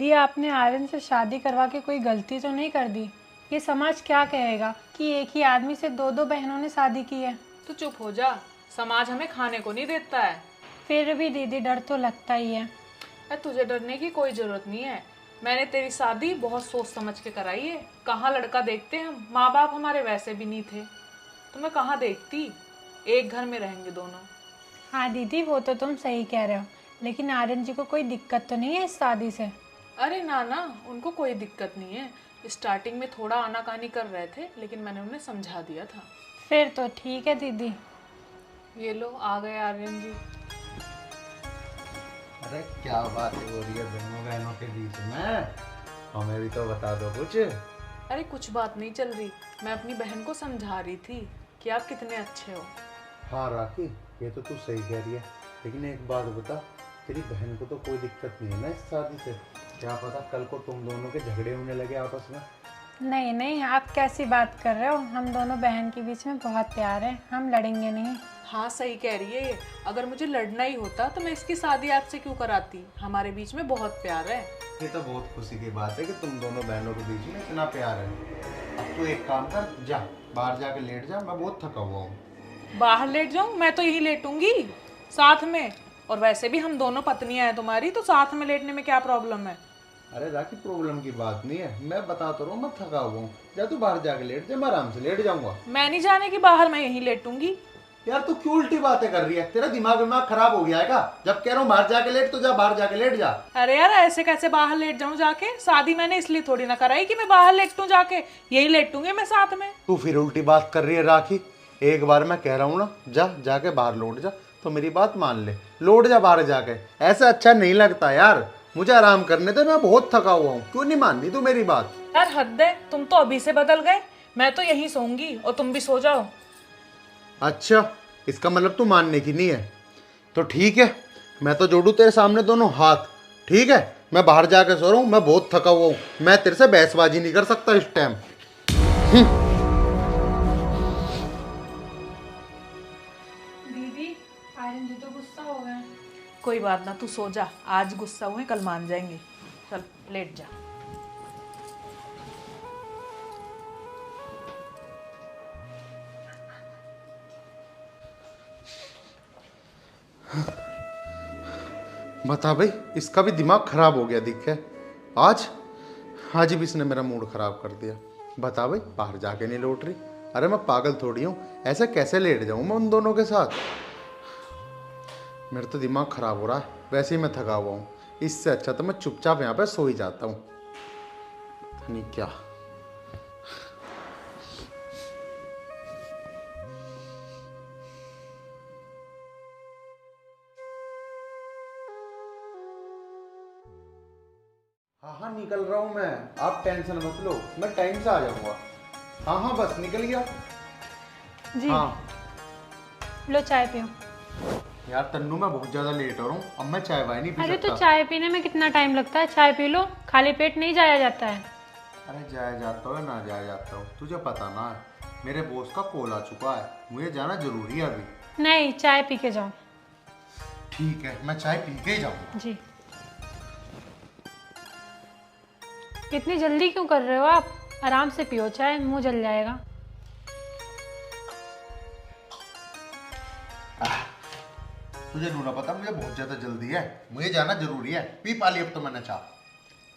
दीदी आपने आर्यन से शादी करवा के कोई गलती तो नहीं कर दी? ये समाज क्या कहेगा कि एक ही आदमी से दो दो बहनों ने शादी की है। तू चुप हो जा, समाज हमें खाने को नहीं देता है। फिर भी दीदी डर तो लगता ही है। तुझे डरने की कोई जरूरत नहीं है। मैंने तेरी शादी बहुत सोच समझ के कराई है। कहाँ लड़का देखते हम, माँ बाप हमारे वैसे भी नहीं थे तो मैं कहाँ देखती। एक घर में रहेंगे दोनों। हाँ दीदी वो तो तुम सही कह रहे हो, लेकिन आर्यन जी को कोई दिक्कत तो नहीं है इस शादी से? अरे ना ना, उनको कोई दिक्कत नहीं है। स्टार्टिंग में थोड़ा आनाकानी कर रहे थे लेकिन मैंने उन्हें समझा दिया था। फिर तो ठीक है दीदी। ये लो आ गए आर्यन जी। अरे क्या बात हो रही है दोनों बहनों के बीच में? हमें भी तो बता दो कुछ। अरे कुछ बात नहीं चल रही, मैं अपनी बहन को समझा रही थी कि आप कितने अच्छे हो। हाँ राखी, ये तो तू सही कह रही है, लेकिन एक बात बता, तेरी बहन को तो कोई दिक्कत नहीं है ना इस शादी से? क्या पता कल को तुम दोनों के झगड़े होने लगे आपस में। नहीं नहीं, आप कैसी बात कर रहे हो? हम दोनों बहन के बीच में बहुत प्यार है, हम लड़ेंगे नहीं। हाँ सही कह रही है ये। अगर मुझे लड़ना ही होता तो मैं इसकी शादी आपसे क्यों कराती। हमारे बीच में बहुत प्यार है। ये तो बहुत खुशी की बात है कि तुम दोनों बहनों के बीच में इतना प्यार है। अब तू एक काम कर, जा बाहर जाके लेट जा, मैं बहुत थका हुआ हूँ। बाहर लेट जाऊं? मैं तो यहीं लेटूंगी साथ में। और वैसे भी हम दोनों पत्नियां हैं तुम्हारी, तो साथ में लेटने में क्या प्रॉब्लम है। अरे राखी प्रॉब्लम की बात नहीं है, मैं बता तो रहा हूँ मैं थका हुआ हूँ। जा तू बाहर जाके लेट जा, मैं आराम से लेट जाऊंगा। मैं नहीं जाने की बाहर, मैं यहीं लेटूंगी। यार तू क्यों उल्टी बातें कर रही है? तेरा दिमाग खराब हो गया है क्या? जब कह रहा हूँ बाहर जाके लेट तो जा बाहर जाके लेट जा। अरे यार ऐसे कैसे बाहर लेट जाऊं जाके? शादी मैंने इसलिए थोड़ी ना कराई कि मैं बाहर लेटूं जाके। यही लेटूंगी मैं साथ में। तू फिर उल्टी बात कर रही है राखी। एक बार मैं कह रहा हूँ ना, जा जाके बाहर लौट जा, तो मेरी बात मान ले, लौट जा बाहर जाके। ऐसा अच्छा नहीं लगता यार, मुझे आराम करने दे, मैं बहुत थका हुआ हूँ। क्यों नहीं मान रही तू मेरी बात? यार हद है, तुम तो अभी से बदल गए। मैं तो यहीं सोऊंगी और तुम भी सो जाओ। अच्छा, इसका मतलब तू मानने की नहीं है? तो ठीक है, मैं तो जोड़ू तेरे सामने दोनों हाथ। ठीक है, मैं बाहर जाके सो रहा हूँ, मैं बहुत थका हुआ हूँ, मैं तेरे से बहसबाजी नहीं कर सकता इस टाइम। दीदी आर्यन जी तो गुस्सा हो गए। कोई बात ना, तू सो जा। आज गुस्सा हुए कल मान जाएंगे। चल लेट जा। बता भाई, इसका भी दिमाग खराब हो गया दिख है। आज आज भी इसने मेरा मूड खराब कर दिया। बता भाई, बाहर जाके नहीं लौट रही? अरे मैं पागल थोड़ी हूँ, ऐसे कैसे लेट जाऊँ मैं उन दोनों के साथ? मेरा तो दिमाग खराब हो रहा है, वैसे ही मैं थका हुआ हूँ। इससे अच्छा तो मैं चुपचाप यहाँ पे सो ही जाता हूँ। नहीं क्या। हाँ हाँ निकल रहा हूँ मैं, आप टेंशन मत लो, मैं टाइम से आ जाऊंगा। हाँ हाँ बस निकल गया। जी हाँ लो चाय पियो। यार तन्नू, मैं बहुत ज्यादा लेट हो रहा हूँ, अब मैं चाय वाय नहीं पी अरे सकता। तो चाय पीने में कितना टाइम लगता है? चाय पी लो, खाली पेट नहीं जाया जाता है। अरे जाया जाता हो या ना जाया जाता हो, तुझे पता ना है, मेरे बॉस का कॉल आ चुका है, मुझे जाना जरूरी है अभी। नहीं, चाय पी के जाओ। ठीक है, मैं चाय पी के ही जाऊंगा। जी। इतनी जल्दी क्यों कर रहे हो आप? आराम से पियो चाय, मुंह जल जाएगा। तुझे नूना पता, मुझे बहुत ज्यादा जल्दी है, मुझे जाना जरूरी है। पी पा ली अब तो मैंने चाय।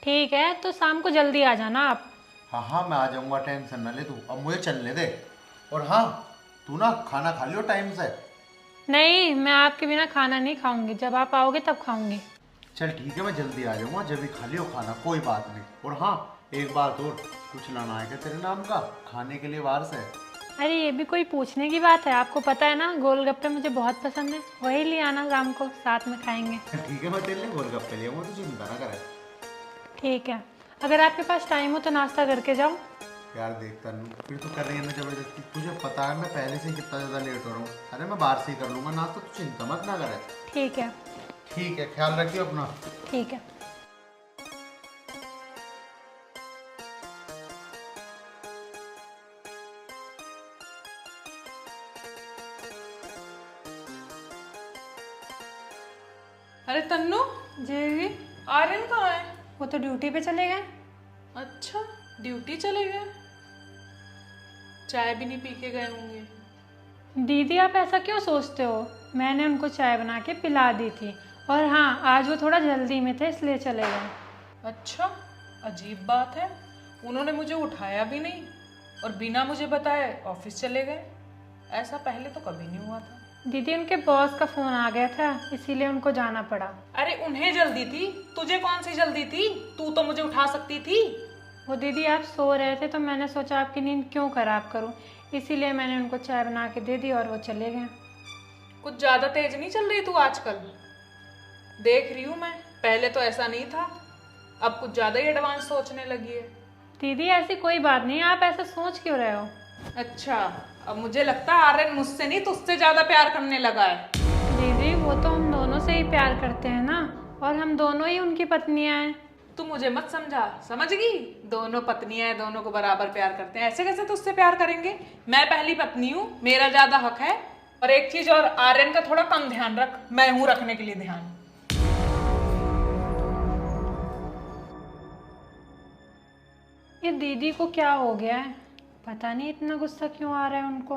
ठीक है, तो शाम को जल्दी आ जाना आप। हाँ हाँ मैं आ जाऊंगा, टेंशन ना ले तू, अब मुझे चलने दे। और हाँ, तू ना खाना खा लियो टाइम से। नहीं, मैं आपके बिना खाना नहीं खाऊंगी, जब आप आओगे तब खाऊंगी। चल ठीक है, मैं जल्दी आ जाऊंगा, जब भी खा लियो खाना, कोई बात नहीं। और हाँ एक बात और, कुछ लाना है क्या तेरे नाम का खाने के लिए बाहर से? अरे ये भी कोई पूछने की बात है? आपको पता है ना गोलगप्पे मुझे बहुत पसंद है, वही ले आना, शाम को साथ में खाएंगे। ठीक है, मैं तेरे लिए गोलगप्पे ले आऊंगा, तो चिंता ना करे। ठीक है, अगर आपके पास टाइम हो तो नाश्ता करके जाओ। यार देखता नहीं, फिर तो कर रही है ना जबरदस्ती, तुझे पता है मैं पहले से ही कितना ज़्यादा लेट हो रहा हूँ। अरे मैं बाहर से ही कर लूँगा नाश्ता, तो चिंता मत ना करे। ठीक है। ठीक है, ख्याल रखियो अपना। ठीक है। अरे तन्नू, जी आर्यन कहाँ है? वो तो ड्यूटी पे चले गए। अच्छा, ड्यूटी चले गए? चाय भी नहीं पी के गए होंगे। दीदी आप ऐसा क्यों सोचते हो? मैंने उनको चाय बना के पिला दी थी, और हाँ आज वो थोड़ा जल्दी में थे इसलिए चले गए। अच्छा, अजीब बात है। उन्होंने मुझे उठाया भी नहीं और बिना मुझे बताए ऑफिस चले गए। ऐसा पहले तो कभी नहीं हुआ था। दीदी उनके बॉस का फ़ोन आ गया था, इसीलिए उनको जाना पड़ा। अरे उन्हें जल्दी थी, तुझे कौन सी जल्दी थी? तू तो मुझे उठा सकती थी। वो दीदी आप सो रहे थे तो मैंने सोचा आपकी नींद क्यों खराब करूं, इसीलिए मैंने उनको चाय बना के दे दी और वो चले गए। कुछ ज्यादा तेज नहीं चल रही तू आजकल? देख रही हूँ मैं, पहले तो ऐसा नहीं था, अब कुछ ज्यादा ही एडवांस सोचने लगी है। दीदी ऐसी कोई बात नहीं, आप ऐसा सोच क्यों रहे हो? अच्छा, अब मुझे लगता है आर्यन मुझसे नहीं तुझसे ज्यादा प्यार करने लगा है। दीदी वो तो हम दोनों से ही प्यार करते हैं ना, और हम दोनों ही उनकी पत्नियां हैं। तू मुझे मत समझा, समझ गई? दोनों पत्नियां हैं, दोनों को बराबर प्यार करते हैं। ऐसे कैसे तुझसे प्यार करेंगे? मैं पहली पत्नी हूँ, मेरा ज्यादा हक है। और एक चीज और, आर्यन का थोड़ा कम ध्यान रख, मैं हूँ रखने के लिए ध्यान। ये दीदी को क्या हो गया है, पता नहीं इतना गुस्सा क्यों आ रहा है उनको।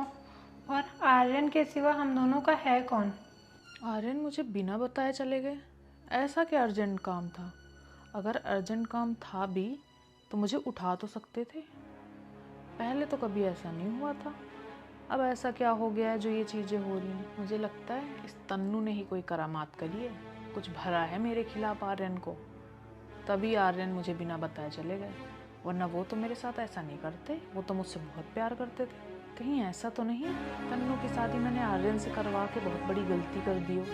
और आर्यन के सिवा हम दोनों का है कौन? आर्यन मुझे बिना बताए चले गए। ऐसा क्या अर्जेंट काम था? अगर अर्जेंट काम था भी तो मुझे उठा तो सकते थे। पहले तो कभी ऐसा नहीं हुआ था। अब ऐसा क्या हो गया है जो ये चीज़ें हो रही हैं? मुझे लगता है इस तन्नू ने ही कोई करामात करी है, कुछ भरा है मेरे खिलाफ आर्यन को, तभी आर्यन मुझे बिना बताए चले गए। वरना वो तो मेरे साथ ऐसा नहीं करते, वो तो मुझसे बहुत प्यार करते थे। कहीं ऐसा तो नहीं तन्नू की शादी मैंने आर्यन से करवा के बहुत बड़ी गलती कर दी हो?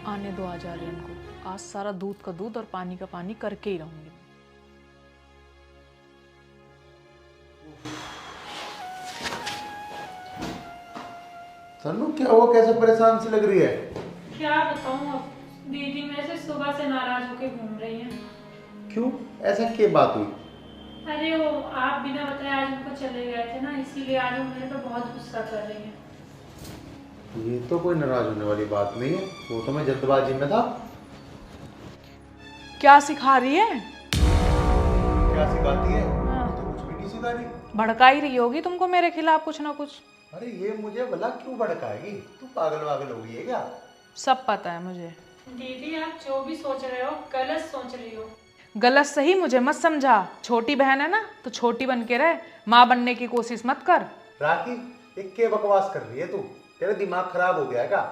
आने दो आज आर्यन को, आज सारा दूध का दूध और पानी का पानी करके ही रहूंगी। तन्नू क्या हुआ, कैसे परेशान सी लग रही है? क्या बताऊं अब, दीदी मेरे से सुबह से नाराज होके घूम रही हैं। क्यों, ऐसा क्या बात हुई? अरे वो आप बिना बताए आज उनको चले गए थे ना, इसीलिए आज वो मेरे पे बहुत गुस्सा कर रही हैं। ये तो कोई नाराज होने वाली बात नहीं है, वो तो मैं जल्दबाजी में था। क्या सिखा रही है? क्या सिखाती है? हाँ। तो कुछ भी नहीं सिखा रही। भड़का ही रही होगी तुमको मेरे खिलाफ कुछ ना कुछ। अरे ये मुझे भला क्यों भड़काएगी? तू पागल वागल हो गई है क्या? सब पता है मुझे। दीदी आप जो भी सोच रहे हो गलत सोच रही हो। गलत सही मुझे मत समझा। छोटी बहन है ना तो छोटी बन के रहे, माँ बनने की कोशिश मत कर। राखी, ये क्या बकवास कर रही है तू? तेरा दिमाग खराब हो गया है क्या?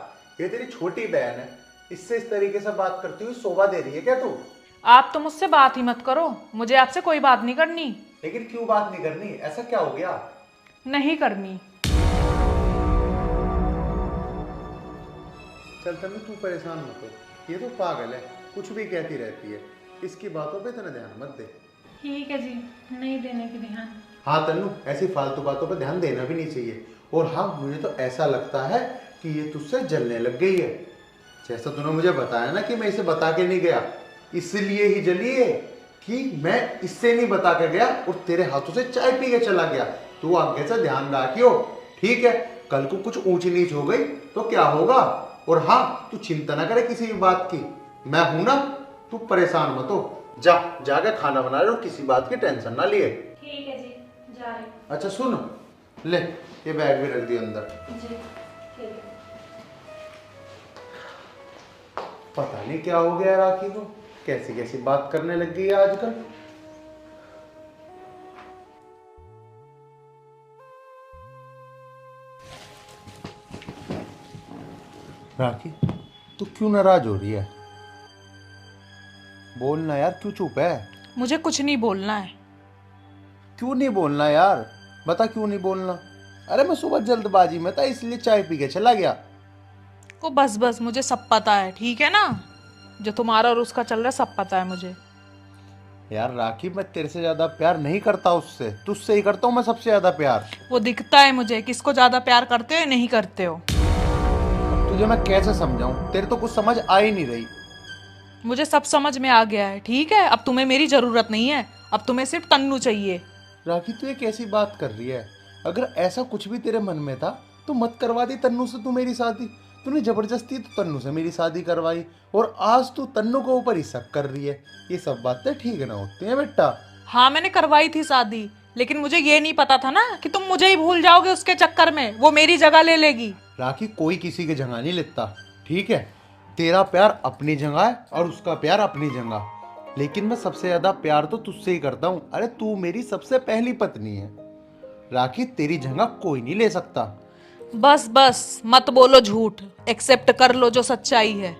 ये तेरी छोटी बहन है, इससे इस तरीके से बात करती हुई शोभा दे रही है क्या तू? आप तो मुझसे बात ही मत करो, मुझे आपसे कोई बात नहीं करनी। लेकिन क्यों बात नहीं करनी? ऐसा क्या हो गया? नहीं करनी। चल तन्नू तू परेशान मत हो, ये तो पागल है, कुछ भी कहती रहती है। इसकी बातों पे इतना ध्यान मत दे। ठीक है जी, नहीं देने की ध्यान। हाँ तन्नू, ऐसी फालतू बातों पे ध्यान देना भी नहीं चाहिए। और हाँ, मुझे तो ऐसा लगता है कि ये तुझसे जलने लग गई है। जैसा तूने मुझे बताया ना कि मैं इसे बता के नहीं गया, इसलिए ही जली है कि मैं इससे नहीं बता के गया और तेरे हाथों से चाय पी के चला गया। तू आगे से ध्यान रखियो, ठीक है? कल को कुछ ऊंच नीच हो गई तो क्या होगा? और हाँ, तू चिंता ना करे किसी भी बात की, मैं हूं ना, तू परेशान मत हो। जा जाके खाना बना रहे हो, किसी बात की टेंशन ना लिए। ठीक है जी, जा रही हूँ। अच्छा सुन, ले ये बैग भी रख दियो अंदर। जी ठीक है। पता नहीं क्या हो गया राखी को, कैसी कैसी बात करने लग गई है आजकल। राखी, तू क्यों नाराज हो रही है? बोलना यार, क्यों चुप है? मुझे कुछ नहीं बोलना है। क्यों नहीं बोलना यार, बता क्यों नहीं बोलना? अरे मैं सुबह जल्दबाजी में था इसलिए चाय पी के चला गया। को बस बस, मुझे सब पता है, ठीक है ना? जो तुम्हारा और उसका चल रहा है सब पता है मुझे। यार राखी, मैं तेरे से ज्यादा प्यार नहीं करता उससे, तुझसे ही करता हूँ मैं सबसे ज्यादा प्यार। वो दिखता है मुझे किसको ज्यादा प्यार करते हो या नहीं करते हो। अब तुझे मैं कैसे समझाऊं, तेरे तो कुछ समझ आ ही नहीं रही। मुझे सब समझ में आ गया है, ठीक है? अब तुम्हें मेरी जरूरत नहीं है, अब तुम्हें सिर्फ तन्नू चाहिए। राखी, तू ये कैसी बात कर रही है? अगर ऐसा कुछ भी तेरे मन में था तो मत करवा दी तन्नू से तू मेरी शादी। तूने जबरदस्ती तो तन्नू से मेरी शादी करवाई और आज तू तन्नू को ऊपर ही शक कर रही है। ये सब बातें ठीक ना होती हैं बेटा। हाँ मैंने करवाई थी शादी, लेकिन मुझे ये नहीं पता था ना कि तुम मुझे ही भूल जाओगे उसके चक्कर में, वो मेरी जगह ले लेगी। राखी, कोई किसी की जगह नहीं लेता, ठीक है? तेरा प्यार अपनी जगह है और उसका प्यार अपनी जगह, लेकिन मैं सबसे ज्यादा प्यार तो तुझसे ही करता हूँ। अरे तू मेरी सबसे पहली पत्नी है राखी, तेरी जगह कोई नहीं ले सकता। बस बस मत बोलो झूठ, एक्सेप्ट कर लो जो सच्चाई है।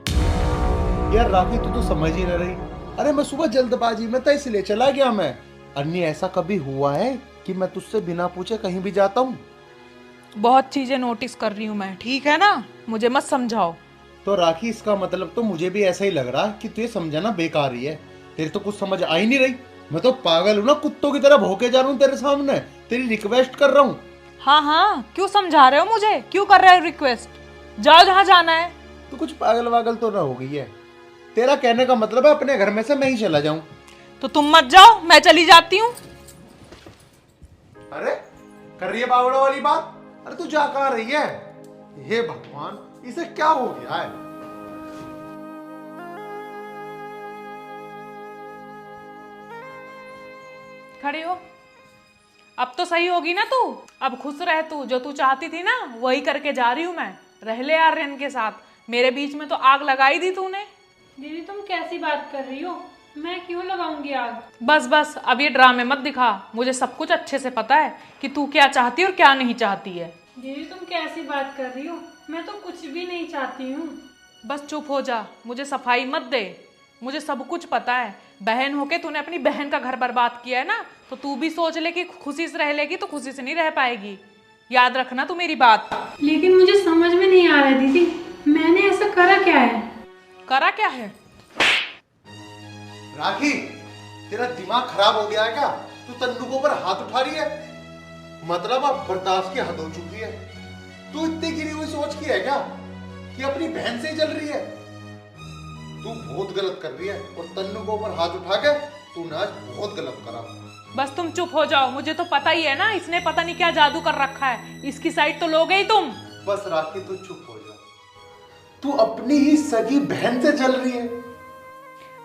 यार राखी, तू तो समझ ही न रही। अरे मैं सुबह जल्दबाजी में था इसलिए चला गया मैं। अन्य ऐसा कभी हुआ है कि मैं तुझसे बिना पूछे कहीं भी जाता हूँ? बहुत चीजें नोटिस कर रही हूँ मैं, ठीक है ना, मुझे मत समझाओ। तो राखी, इसका मतलब तो मुझे भी ऐसा ही लग रहा है कि तुझे समझाना बेकार ही है। तेरे तो कुछ समझ आ ही नहीं रही। मैं तो पागल हूँ ना, कुत्तों की तरह भौंके जा रहा हूँ तेरे सामने, तेरी रिक्वेस्ट कर रहा हूँ। हाँ हाँ, क्यों समझा रहे हो मुझे, क्यों कर रहे हो रिक्वेस्ट? जाओ जहाँ जाना है। तू कुछ पागल वागल तो ना हो गई है? तेरा कहने का मतलब है अपने घर में से मैं ही चला जाऊं? तो तुम मत जाओ, मैं चली जाती हूँ। अरे कर रही है बावड़ा वाली बात? अरे तू जा कहाँ रही है? हे भगवान, इसे क्या हो गया है? खड़ी हो, अब तो सही होगी ना तू? अब खुश रह तू, जो तू चाहती थी ना वही करके जा रही हूँ मैं। रह ले आर्यन के साथ, मेरे बीच में तो आग लगाई दी तूने। दीदी तुम कैसी बात कर रही हो? मैं क्यों लगाऊंगी आग? बस बस अब ये ड्रामे मत दिखा, मुझे सब कुछ अच्छे से पता है कि तू क्या चाहती है और क्या नहीं चाहती है। दीदी तुम कैसी बात कर रही हो? मैं तो कुछ भी नहीं चाहती हूँ। बस चुप हो जा, मुझे सफाई मत दे, मुझे सब कुछ पता है। बहन होके तूने अपनी बहन का घर बर्बाद किया है ना, तो तू भी सोच ले कि खुशी से रह लेगी, तो खुशी से नहीं रह पाएगी। याद रखना तू मेरी बात। लेकिन मुझे समझ में नहीं आ रहा है दीदी, मैंने ऐसा करा क्या है? करा क्या है? राखी, तेरा दिमाग खराब हो गया है क्या? तू तन्नू के ऊपर हाथ उठा रही है, मतलब अब बर्दाश्त की हद हो चुकी है। तू इतनी गिरी हुई सोच की है क्या कि अपनी बहन से ही जल रही है? तू बहुत गलत कर रही है और तन्नू के ऊपर हाथ उठा के तूने आज बहुत गलत करा। बस तुम चुप हो जाओ, मुझे तो पता ही है ना, इसने पता नहीं क्या जादू कर रखा है, इसकी साइड तो लोगे ही तुम। बस राखी, तू चुप हो जा। तू अपनी ही सगी बहन से जल रही है।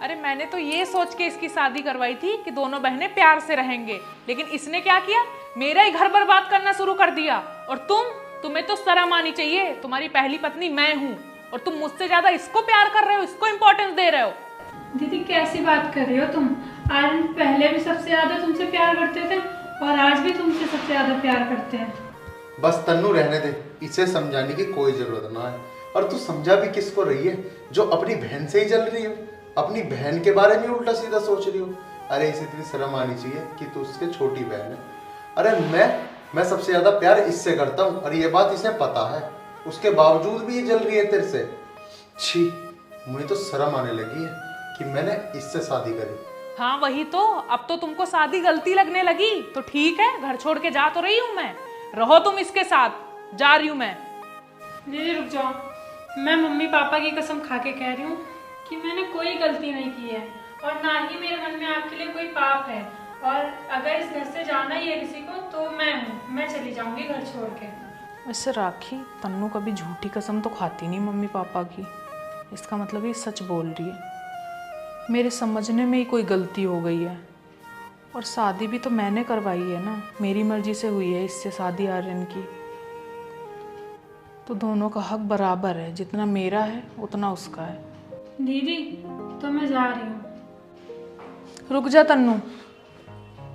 अरे मैंने तो ये सोच के इसकी शादी करवाई थी कि दोनों बहनें प्यार से रहेंगे, लेकिन इसने क्या किया, मेरा ही घर बर्बाद करना शुरू कर दिया। और तुम्हें तो शर्म आनी चाहिए, तुम्हारी पहली पत्नी मैं हूँ और तुम मुझसे ज्यादा इसको प्यार कर रहे हो, इसको इंपॉर्टेंस दे रहे हो। दीदी कैसी बात कर रही हो तुम? आर्यन पहले भी सबसे ज्यादा तुमसे प्यार करते थे और आज भी तुमसे सबसे ज्यादा प्यार करते हैं। बस तन्नू रहने दे, इसे समझाने की कोई जरूरत ना है। और तू समझा भी किसको रही है जो अपनी बहन से ही जल रही हो? अपनी बहन के बारे में उल्टा सीधा सोच रही हो। अरे इसे इतनी शर्म आनी चाहिए कि तू उसके छोटी बहन है। अरे मैं सबसे ज्यादा प्यार इससे करता हूँ और ये बात इसे पता है, उसके बावजूद भी ये जल रही है तेरे से। छी, मुझे तो शर्म आने लगी है कि मैंने इससे शादी करी। हाँ वही तो, अब तो तुमको शादी गलती लगने लगी, तो ठीक है, घर छोड़ के जा तो रही हूँ मैं, रहो तुम इसके साथ, जा रही हूँ मैं। दीदी रुक जाओ, मैं मम्मी पापा की कसम खा के कह रही हूँ कि मैंने कोई गलती नहीं की है और ना ही मेरे मन में आपके लिए कोई पाप है। और अगर इस घर से जाना ही है किसी को तो मैं हूँ, मैं चली जाऊंगी घर छोड़ के। वैसे राखी, तन्नू कभी झूठी कसम तो खाती नहीं मम्मी पापा की, इसका मतलब ये सच बोल रही है। मेरे समझने में ही कोई गलती हो गई है, और शादी भी तो मैंने करवाई है ना, मेरी मर्जी से हुई है इससे शादी आर्यन की, तो दोनों का हक बराबर है, जितना मेरा है उतना उसका है। दीदी तो मैं जा रही हूँ। रुक जा तन्नू,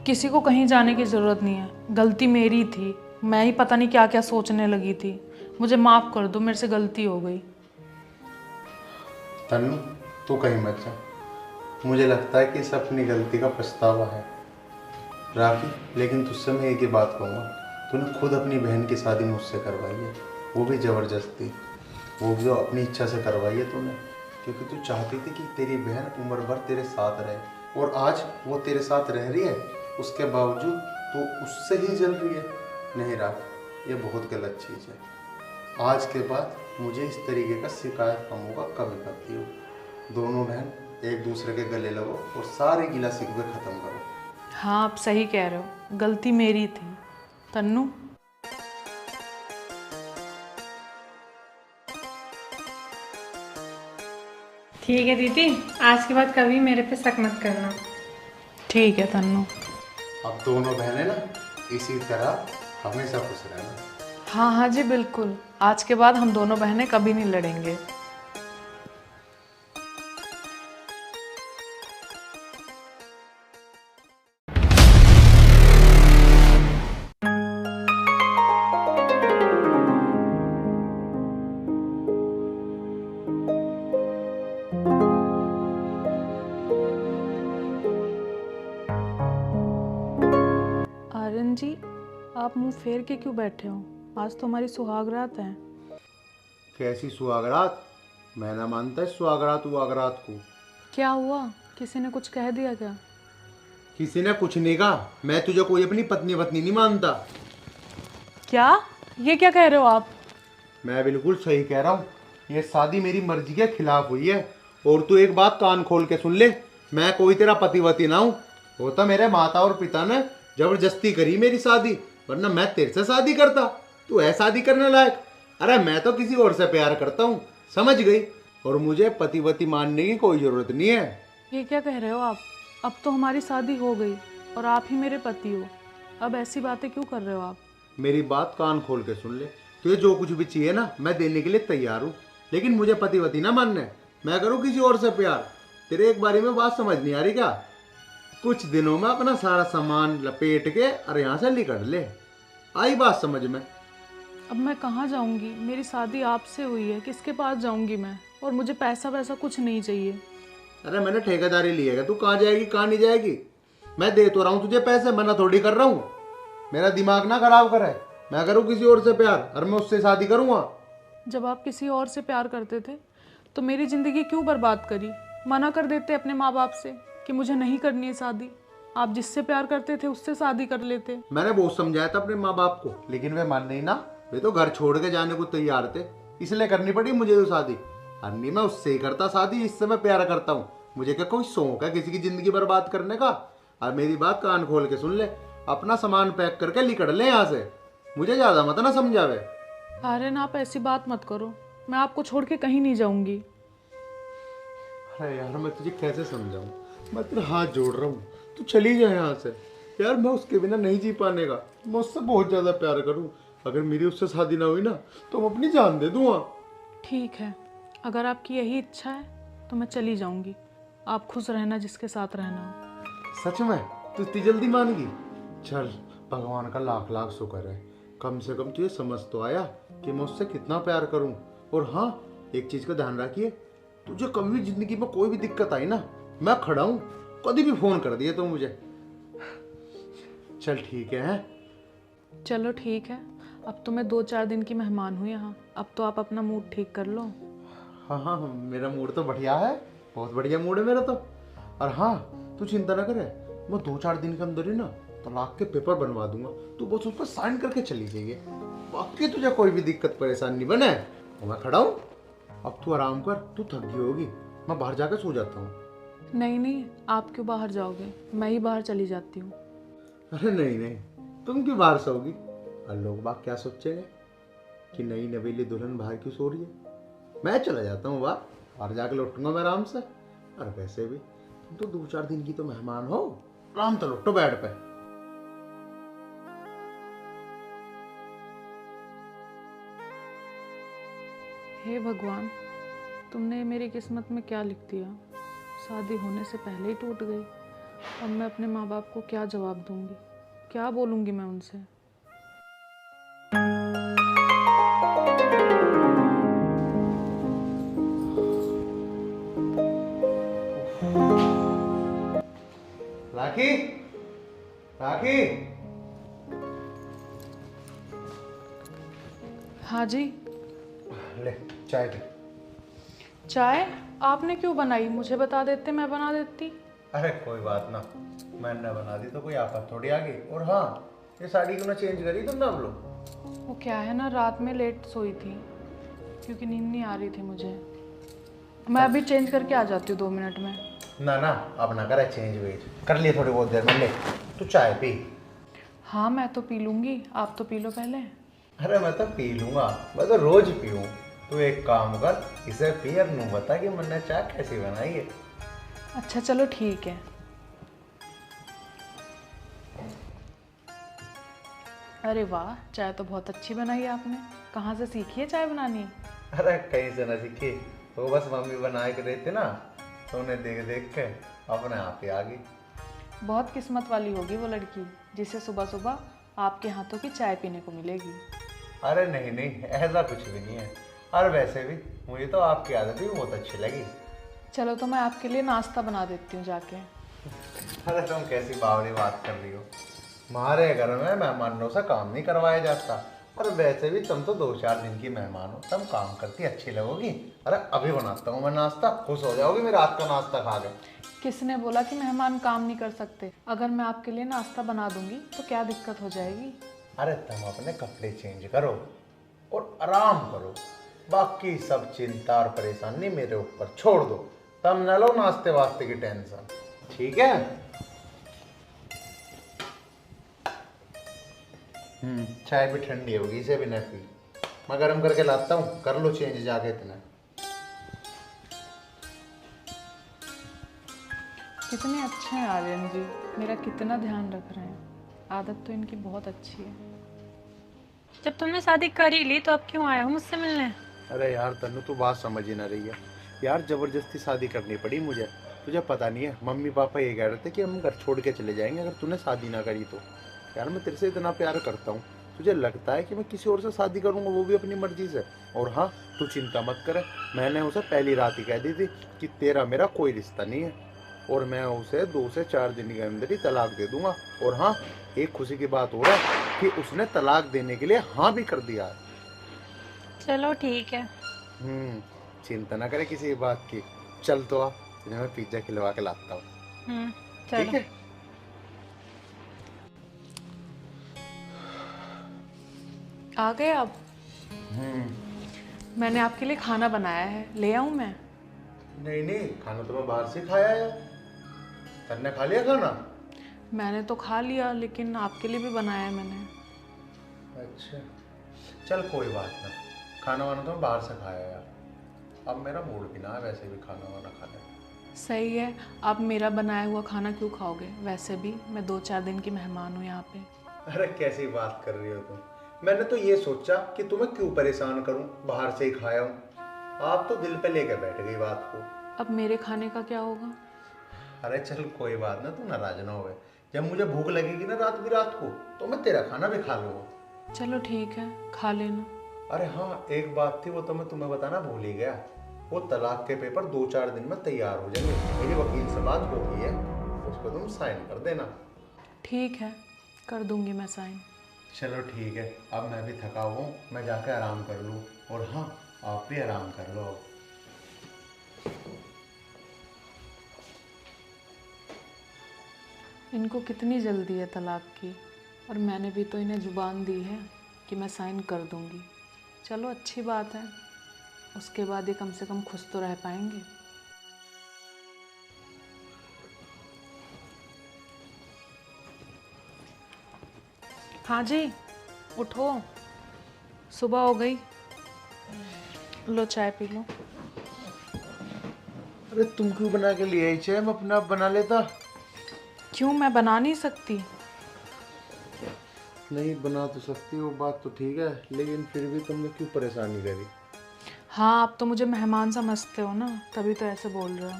किसी को कहीं जाने की ज़रूरत नहीं है, गलती मेरी थी, मैं ही पता नहीं क्या क्या सोचने लगी थी, मुझे माफ़ कर दो, मेरे से गलती हो गई। तन्नू तू कहीं मत जा, मुझे लगता है कि इसे अपनी गलती का पछतावा है। राखी, लेकिन तुझसे मैं एक ही बात कहूँगा, तूने खुद अपनी बहन की शादी मुझसे करवाई है, वो भी ज़बरदस्ती, वो भी जो अपनी इच्छा से करवाई है तूने, क्योंकि तू चाहती थी कि तेरी बहन उम्र भर तेरे साथ रहे, और आज वो तेरे साथ रह रही है, उसके बावजूद तू उससे ही जल रही है। नहीं राखी, ये बहुत गलत चीज़ है। आज के बाद मुझे इस तरीके का शिकायत का मौका कभी करती हो। दोनों बहन एक दूसरे के गले लगो और सारे गिला शिकवे खत्म करो। हाँ आप सही कह रहे हो, गलती मेरी थी तन्नू। ठीक है दीदी, आज के बाद कभी मेरे पे शक मत करना। ठीक है तन्नू। अब दोनों बहनें ना इसी तरह हमेशा खुश रहना। हाँ हाँ जी बिल्कुल, आज के बाद हम दोनों बहनें कभी नहीं लड़ेंगे। आर्यन जी, आप मुंह फेर के क्यों बैठे हो? आज तो हमारी सुहागरात है। कैसी सुहागरात? मैं ना मानता इस सुहागरात वहागरात को। क्या हुआ? किसी ने कुछ कह दिया क्या? किसी ने कुछ नहीं कहा। मैं तुझे कोई अपनी पत्नी पत्नी नहीं मानता। क्या? ये क्या कह रहे हो आप? मैं बिल्कुल सही कह रहा हूँ। ये शादी मेरी मर्जी के खिलाफ हुई है। और तू एक बात कान खोल के सुन ले, मैं कोई तेरा पतिवती ना हूँ। वो तो मेरे माता और पिता ने जबरदस्ती करी मेरी शादी, वरना मैं तेरे से शादी करता। तू है शादी करने लायक? अरे मैं तो किसी और से प्यार करता हूँ, समझ गई? और मुझे पतिवती मानने की कोई जरूरत नहीं है। ये क्या कह रहे हो आप? अब तो हमारी शादी हो गई और आप ही मेरे पति हो। अब ऐसी बातें क्यों कर रहे हो आप? मेरी बात कान खोल के सुन ले। तुझे जो कुछ भी चाहिए ना, मैं देने के लिए तैयार हूँ, लेकिन मुझे पतिवती ना मानना है। मैं करूँ किसी और से प्यार? तेरे एक बारी में बात समझ नहीं आ रही क्या? कुछ दिनों में अपना सारा सामान लपेट के और यहाँ से निकल ले। आई बात समझ में? अब मैं कहाँ जाऊंगी? मेरी शादी आपसे हुई है, किसके पास जाऊंगी मैं? और मुझे पैसा वैसा कुछ नहीं चाहिए। अरे मैंने ठेकेदारी ली है, तू कहाँ जाएगी कहाँ नहीं जाएगी? मैं दे तो रहा हूँ तुझे पैसे, मना थोड़ी कर रहा हूँ। मेरा दिमाग ना खराब करे। मैं करूँ किसी और से प्यार और मैं उससे शादी करूँगा? जब आप किसी और से प्यार करते थे तो मेरी ज़िंदगी क्यों बर्बाद करी? मना कर देते अपने माँ बाप से कि मुझे नहीं करनी है शादी। आप जिससे प्यार करते थे उससे शादी कर लेते। मैंने बहुत समझाया था अपने माँ बाप को, लेकिन वे मान नहीं ना। वे तो घर छोड़ के जाने को तैयार थे, इसलिए करनी पड़ी मुझे तो शादी। अन्नी मैं उससे ही करता शादी जिससे मैं प्यार करता हूँ। मुझे क्या कोई शौक है किसी की जिंदगी बर्बाद करने का? और मेरी बात कान खोल के सुन ले, अपना सामान पैक करके निकल ले यहाँ से। मुझे ज्यादा मत ना समझावे। आर्यन, आप ऐसी बात मत करो। मैं आपको छोड़ के कहीं नहीं जाऊंगी। अरे यार मैं तुझे कैसे समझाऊं? मैं तेरा हाथ जोड़ रहा हूँ, तू चली जाए यहाँ से। यार मैं उसके बिना नहीं जी पाने का। मैं उससे बहुत ज्यादा प्यार करूँ। अगर मेरी उससे शादी ना हुई ना तो मैं अपनी जान दे दूंगा। ठीक है, अगर आपकी यही इच्छा है तो मैं चली जाऊंगी। आप खुश रहना जिसके साथ रहना हो। सच में तू इतनी जल्दी मान गई? चल, भगवान का लाख लाख शुक्र है, कम से कम तुझे समझ तो आया कि मैं उससे कितना प्यार करूं। और हाँ, एक चीज का ध्यान रखिए, तुझे कभी भी जिंदगी में कोई भी दिक्कत आई ना, मैं खड़ा हूं। कभी भी फोन कर दिए तो मुझे। चल ठीक है? चलो ठीक है, अब तो मैं 2-4 दिन की मेहमान हूँ यहाँ। अब तो आप अपना मूड ठीक कर लो। हाँ हाँ, मेरा मूड तो बढ़िया है, बहुत बढ़िया मूड है मेरा तो। और हाँ, तू चिंता ना करे, मैं 2-4 दिन के अंदर ही ना तलाक के पेपर बनवा दूंगा। तू बस उस पर साइन करके चली जाइए। बाकी तुझे कोई भी दिक्कत परेशानी नहीं बने, मैं खड़ा हूँ। अब तू आराम कर, तू थक गई होगी, मैं बाहर जाकर सो जाता हूँ। नहीं नहीं, आप क्यों बाहर जाओगे? मैं ही बाहर चली जाती हूँ। अरे नहीं नहीं, तुम क्यों बाहर सोगी? और लोग बाग क्या सोचेंगे कि नई नवेली दुल्हन बाहर क्यों सो रही है? मैं चला जाता हूँ बाहर जाके लौटूंगा मैं आराम से। और वैसे भी तुम तो 2-4 दिन की तो मेहमान हो, आराम तो लौटो बेड पे। हे भगवान, तुमने मेरी किस्मत में क्या लिख दिया? शादी होने से पहले ही टूट गई। अब मैं अपने माँ बाप को क्या जवाब दूंगी? क्या बोलूंगी मैं उनसे? राखी, राखी। हाँ जी। ले चाय दे। चाय आपने क्यों बनाई? मुझे बता देते, मैं बना देती। अरे कोई बात ना, मैंने बना दी तो कोई आफत थोड़ी आ गई। और हाँ, ये साड़ी क्यों ना चेंज करी तुमने अब लोग? वो क्या है ना, रात में लेट सोई थी क्योंकि नींद नहीं आ रही थी मुझे। मैं अभी चेंज करके आ जाती हूँ 2 मिनट में। ना ना, अब ना करे चेंज वेज, कर लिए थोड़ी बहुत देर में। ले तू चाय पी। हाँ मैं तो पी लूँगी, आप तो पी लो पहले। अरे मैं तो पी लूंगा, मैं तो रोज पीऊँ। तू एक काम कर, इसे पियर नू बता कि मैंने चाय कैसी बनाई है। अच्छा चलो ठीक है। अरे वाह, चाय तो बहुत अच्छी बनाई है आपने। कहाँ से सीखी है चाय बनानी? अरे कहीं से ना सीखी, तो बस मम्मी बना के देती ना, तो उन्हें देख देख के अपने आप ही आ गई। बहुत किस्मत वाली होगी वो लड़की जिसे सुबह सुबह आपके हाथों की चाय पीने को मिलेगी। अरे नहीं नहीं, ऐसा कुछ भी नहीं है। और वैसे भी मुझे तो आपकी आदत भी बहुत अच्छी लगी। चलो तो मैं आपके लिए नाश्ता बना देती हूँ जाके। अरे तुम कैसी बावली बात कर रही हो, हमारे घर में मेहमानों से काम नहीं करवाया जाता। और वैसे भी तुम तो 2-4 दिन की मेहमान हो, तुम काम करती अच्छी लगोगी। अरे अभी बनाता हूँ मैं नाश्ता, खुश हो जाओगी मेरे हाथ का नाश्ता खा के। किसने बोला कि मेहमान काम नहीं कर सकते? अगर मैं आपके लिए नाश्ता बना दूंगी तो क्या दिक्कत हो जाएगी? अरे तुम अपने कपड़े चेंज करो और आराम करो, बाकी सब चिंता और परेशानी मेरे ऊपर छोड़ दो। तुम न लो नाश्ते वास्ते की टेंशन, ठीक है? चाय भी ठंडी होगी, इसे भी न पी। मैं गर्म करके लाता हूँ, कर लो चेंज जाके इतना। कितने अच्छे हैं आर्यन जी, मेरा कितना ध्यान रख रहे हैं। आदत तो इनकी बहुत अच्छी है। जब तुमने शादी कर ही ली तो अब क्यों आया हो मुझसे मिलने? अरे यार तन्नू, तू बात समझ ही ना रही है यार। जबरदस्ती शादी करनी पड़ी मुझे। तुझे पता नहीं है, मम्मी पापा ये कह रहे थे कि हम घर छोड़ के चले जाएंगे अगर तूने शादी ना करी तो। यार मैं तेरे से इतना प्यार करता हूँ, तुझे लगता है कि मैं किसी और से शादी करूँगा, वो भी अपनी मर्जी से? और हाँ, तू चिंता मत कर, मैंने उसे पहली रात ही कह दी थी कि तेरा मेरा कोई रिश्ता नहीं है, और मैं उसे 2 से 4 दिन के अंदर ही तलाक दे दूंगा। और हाँ, एक खुशी की बात हो रहा है कि उसने तलाक देने के लिए हाँ भी कर दिया है। चलो ठीक है। चिंता ना करे किसी बात की। चल तो आ, तुझे मैं पिज्जा खिलवा के लाता हूँ, चलो। ठीक है? आ गए आप? मैंने आपके लिए खाना बनाया है, ले आऊं मैं? नहीं नहीं, खाना तो मैं बाहर से खाया है। तन्ने खा लिया खाना? मैंने तो खा लिया, लेकिन आपके लिए भी बनाया है मैंने। अच्छा चल कोई बात ना, खाना वाना तो मैं बाहर से खाया यार। अब मेरा मूड भी ना है वैसे भी खाना वाना खाने का। सही है, आप मेरा बनाया हुआ खाना क्यों खाओगे? वैसे भी मैं 2-4 दिन की मेहमान हूँ यहाँ पे। अरे कैसी बात कर रही हो तुम? मैंने तो ये सोचा कि तुम्हें क्यों परेशान करूं, बाहर से ही खाया हूं। आप तो दिल पे लेके बैठ गई बात को। अब मेरे खाने का क्या होगा? अरे चल कोई बात ना, तू नाराज ना होवे। जब मुझे भूख लगेगी ना रात को, तो मैं तेरा खाना भी खा लूंगा। चलो ठीक है, खा लेना। अरे हाँ, एक बात थी, वो तो मैं तुम्हें बताना भूल ही गया। वो तलाक के पेपर 2-4 दिन में तैयार हो जाएंगे। मेरी वकील से बात हो गई है, उसको तुम साइन कर देना। ठीक है, कर दूंगी मैं साइन। चलो ठीक है, अब मैं भी थका हुआ हूँ, मैं जाकर आराम कर लूँ। और हाँ, आप भी आराम कर लो। इनको कितनी जल्दी है तलाक की, और मैंने भी तो इन्हें जुबान दी है कि मैं साइन कर दूंगी। चलो अच्छी बात है, उसके बाद ये कम से कम खुश तो रह पाएंगे। हाँ जी, उठो, सुबह हो गई। लो चाय पी लो। अरे तुम क्यों बना के लिए आई चाय? मैं अपने आप बना लेता। क्यों, मैं बना नहीं सकती? नहीं बना तो सकती हो, बात तो ठीक है, लेकिन फिर भी तुमने क्यों परेशानी करी? हाँ, आप तो मुझे मेहमान समझते हो ना, तभी तो ऐसे बोल रहे हो।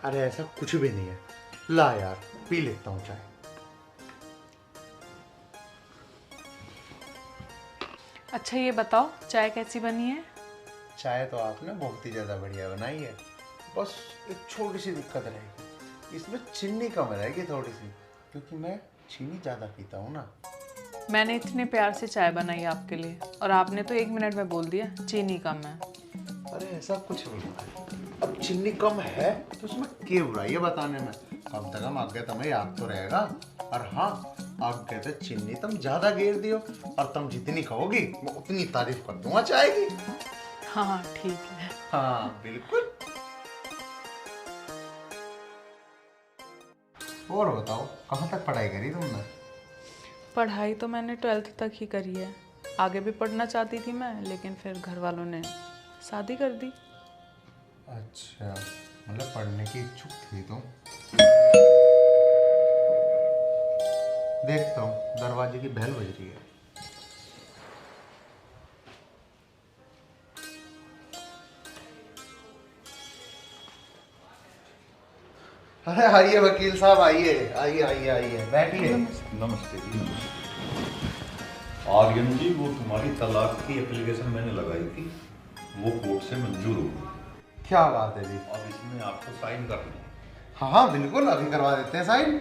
अरे ऐसा कुछ भी नहीं है, ला यार पी लेता हूँ चाय। अच्छा ये बताओ, चाय कैसी बनी है? चाय तो आपने बहुत ही ज़्यादा बढ़िया बनाई है, बस एक छोटी सी दिक्कत रहेगी, इसमें चीनी कम रहेगी थोड़ी सी, क्योंकि मैं चीनी ज़्यादा पीता हूँ ना। मैंने इतने प्यार से चाय बनाई आपके लिए, और आपने तो 1 मिनट में बोल दिया चीनी कम है। अरे ऐसा कुछ नहीं है, अब चीनी कम है तो उसमें क्या बुराई है बताने में? कम से कम आगे तुम्हें याद तो रहेगा। और हाँ, आगे तो चीनी तुम ज़्यादा गिर दियो, और तुम जितनी कहोगी मैं उतनी तारीफ कर दूंगा चाय की। हाँ ठीक है। हाँ बिल्कुल। और बताओ, कहाँ तक पढ़ाई करी तुमने? पढ़ाई तो मैंने 12th तक ही करी है। आगे भी पढ़ना चाहती थी मैं, लेकिन फिर घर वालों ने शादी कर दी। अच्छा, मतलब पढ़ने की इच्छुक थी तुम। देखता हूँ, दरवाजे की बेल बज रही है। अरे आइए वकील साहब, आइए आइए आइए आइए, बैठिए। नमस्ते जी, नमस्ते। आर्यन जी, वो तुम्हारी तलाक की एप्लीकेशन मैंने लगाई थी, वो कोर्ट से मंजूर हो गई। क्या बात है जी। अब इसमें आपको साइन करने हैं। हाँ हाँ बिल्कुल, अभी करवा देते हैं साइन।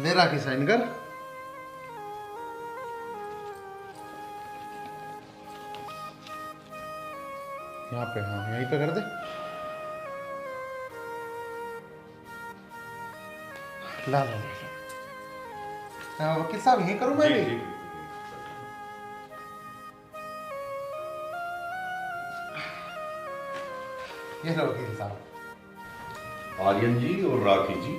मेरा की साइन कर। यहाँ पे, हाँ यहीं पे कर दे। ला ला ला। वकील साहब यहीं करूँ मैं जी, भी? जी, जी। ये लो वकील साहब। आर्यन जी और राखी जी,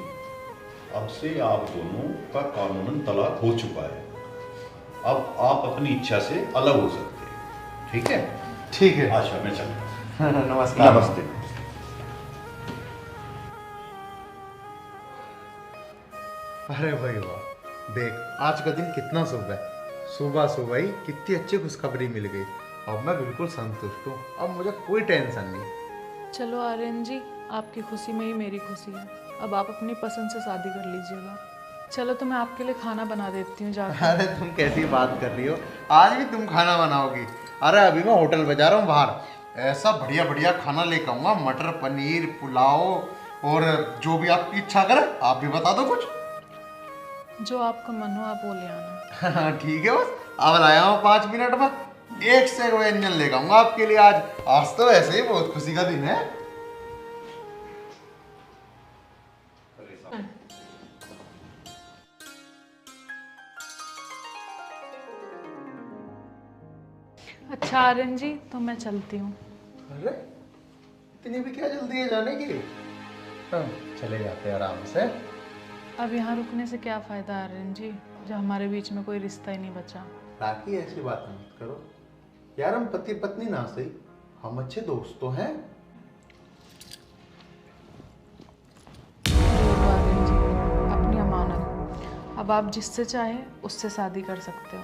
अब से आप दोनों का कानूनन तलाक हो चुका है। अब आप अपनी इच्छा से अलग हो सकते हैं, ठीक है? ठीक है। अच्छा, मैं चलता हूँ। नमस्कार। नमस्ते। अरे भाई वाह, देख आज का दिन कितना शुभ है। सुबह सुबह ही कितनी अच्छी खुशखबरी मिल गई। अब मैं बिल्कुल संतुष्ट हूँ, अब मुझे कोई टेंशन नहीं। चलो आर्यन जी, आपकी खुशी में ही मेरी खुशी है। अब आप अपनी पसंद से शादी कर लीजिएगा। चलो तो मैं आपके लिए खाना बना देती हूँ जाकर। अरे तुम कैसी बात कर रही हो, आज भी तुम खाना बनाओगी? अरे अभी मैं होटल में जा रहा हूँ बाहर, ऐसा बढ़िया बढ़िया खाना लेकर आऊंगा, मटर पनीर पुलाव, और जो भी आपकी इच्छा करे। आप भी बता दो कुछ। जो आपका मन हो आप वो ले आना। ठीक है, बस अब लाया हूँ 5 मिनट में। एक से एक व्यंजन लेकर आऊंगा आपके लिए। आज तो ऐसे ही बहुत खुशी का दिन है। अच्छा आर्यन जी, तो मैं चलती हूँ। अरे इतनी भी क्या जल्दी है जाने की? हाँ, चले जाते हैं आराम से। अब यहाँ रुकने से क्या फ़ायदा आर्यन जी, जब हमारे बीच में कोई रिश्ता ही नहीं बचा। ताकि ऐसी बात मत करो यार, हम पति पत्नी ना सही, हम अच्छे दोस्त तो हैं। आर्यन जी, अपनी अमानत, अब आप जिससे चाहे उससे शादी कर सकते हो।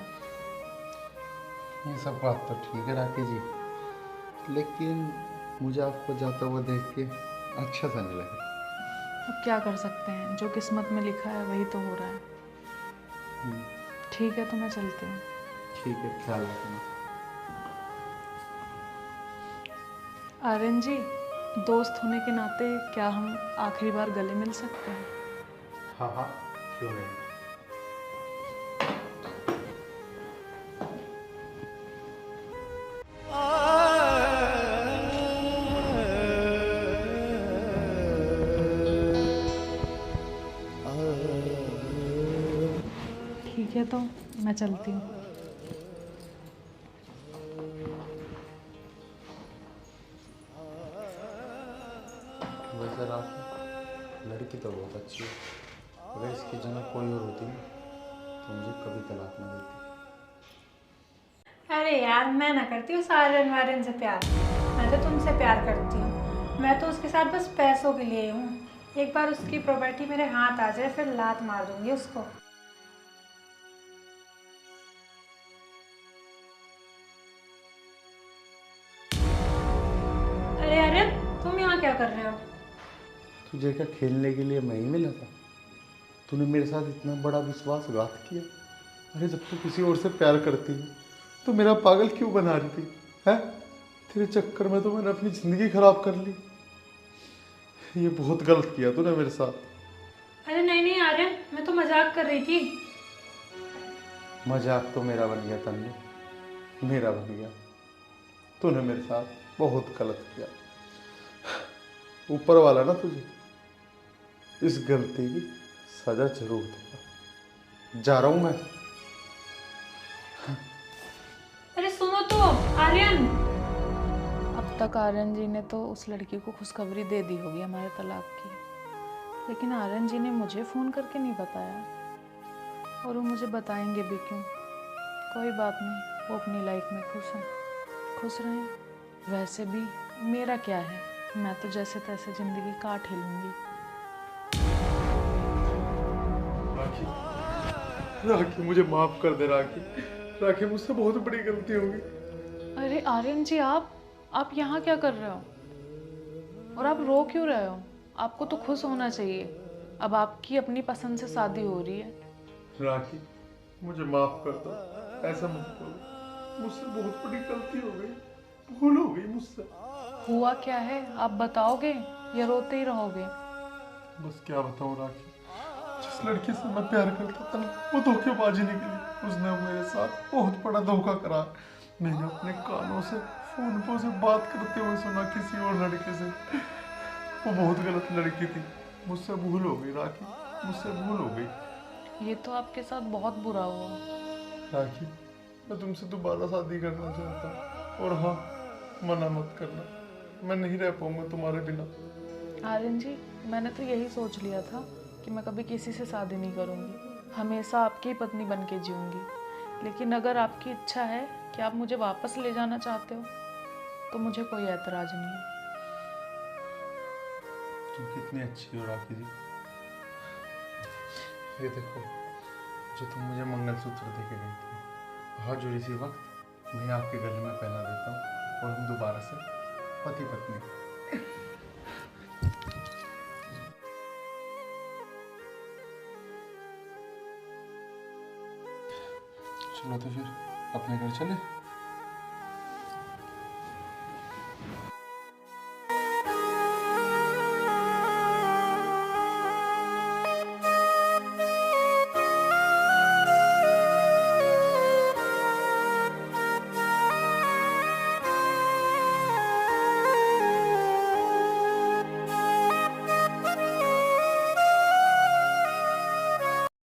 ये सब बात तो ठीक है राखी जी, लेकिन मुझे आपको जाता हुआ देख के अच्छा सा नहीं लग रहा। अब क्या कर सकते हैं, जो किस्मत में लिखा है वही तो हो रहा है। ठीक है, तो मैं चलती हूँ। ठीक है, ख्याल रखना। आर्यन जी, दोस्त होने के नाते क्या हम आखिरी बार गले मिल सकते हैं? हाँ हाँ, क्यों नहीं। ठीक है, तो मैं चलती हूँ। वैसे राखी, लड़की तो बहुत अच्छी है, अगर इसकी जगह कोई और होती ना तो मुझे कभी तलाक ना देती। अरे यार, मैं ना करती हूँ आर्यन वार्यन से प्यार। मैं तो तुमसे प्यार करती हूँ। मैं तो उसके साथ बस पैसों के लिए हूँ। एक बार उसकी प्रॉपर्टी मेरे हाथ आ जाए, फिर लात मार दूंगी उसको। अरे आर्यन, तुम यहाँ क्या कर रहे हो? तुझे क्या खेलने के लिए मैं ही मिला था? तूने मेरे साथ इतना बड़ा विश्वासघात किया। अरे जब तू किसी और से प्यार करती है तो मेरा पागल क्यों बना रही थी है? तेरे चक्कर में तो मैंने अपनी जिंदगी खराब कर ली। ये बहुत गलत किया तूने मेरे साथ। अरे नहीं नहीं आर्यन, मैं तो मजाक कर रही थी। मजाक तो मेरा बन गया तन्ने, मेरा बन गया। तूने मेरे साथ बहुत गलत किया। ऊपर वाला ना तुझे इस गलती की सजा जरूर देगा। जा रहा हूं मैं। अरे सुनो तो आर्यन। अब तक आर्यन जी ने तो उस लड़की को खुशखबरी दे दी होगी हमारे तलाक की, लेकिन आर्यन जी ने मुझे फ़ोन करके नहीं बताया, और वो मुझे बताएंगे भी क्यों। कोई बात नहीं, वो अपनी लाइफ में खुश हैं, खुश रहें। वैसे भी मेरा क्या है, मैं तो जैसे तैसे ज़िंदगी काट ही लूँगी। राखी, राखी मुझे माफ कर दे राखी। राखी मुझसे बहुत बड़ी गलती होगी। अरे आर्यन जी, आप यहाँ क्या कर रहे हो? और आप रो क्यों रहे हो? आपको तो खुश होना चाहिए, अब आपकी अपनी पसंद से शादी हो रही है। राखी मुझे माफ कर दो, ऐसा मत बोलो, मुझसे बहुत बड़ी गलती हो गई, भूल हो गई मुझसे। हुआ क्या है, आप बताओगे या रोते ही रहोगे? बस क्या बताऊं राखी, जिस लड़की से मैं प्यार करता था ना, वो धोखेबाजी निकली। उसने मेरे साथ बहुत बड़ा धोखा करा। मैंने अपने कानों से फोन पर उसे बात करते हुए सुना किसी और लड़के से। वो बहुत गलत लड़की थी, मुझसे भूल हो गई राखी, मुझसे भूल हो गई। ये तो आपके साथ बहुत बुरा हुआ। राखी मैं तुमसे दोबारा शादी करना चाहता हूँ, और हाँ, मना मत करना, मैं नहीं रह पाऊंगा तुम्हारे बिना। आर्यन जी, मैंने तो यही सोच लिया था कि मैं कभी किसी से शादी नहीं करूँगी, हमेशा आपकी ही पत्नी बन के जीऊँगी। लेकिन अगर आपकी इच्छा है कि आप मुझे वापस ले जाना चाहते हो, तो मुझे कोई ऐतराज़ नहीं है। तुम कितनी अच्छी हो राखी जी। ये देखो, जो तुम मुझे मंगलसूत्र दे के गई थी, आज और इसी वक्त मैं आपके गले में पहना देता हूँ, और हम दोबारा से पति पत्नी। चलो तो फिर अपने घर चले।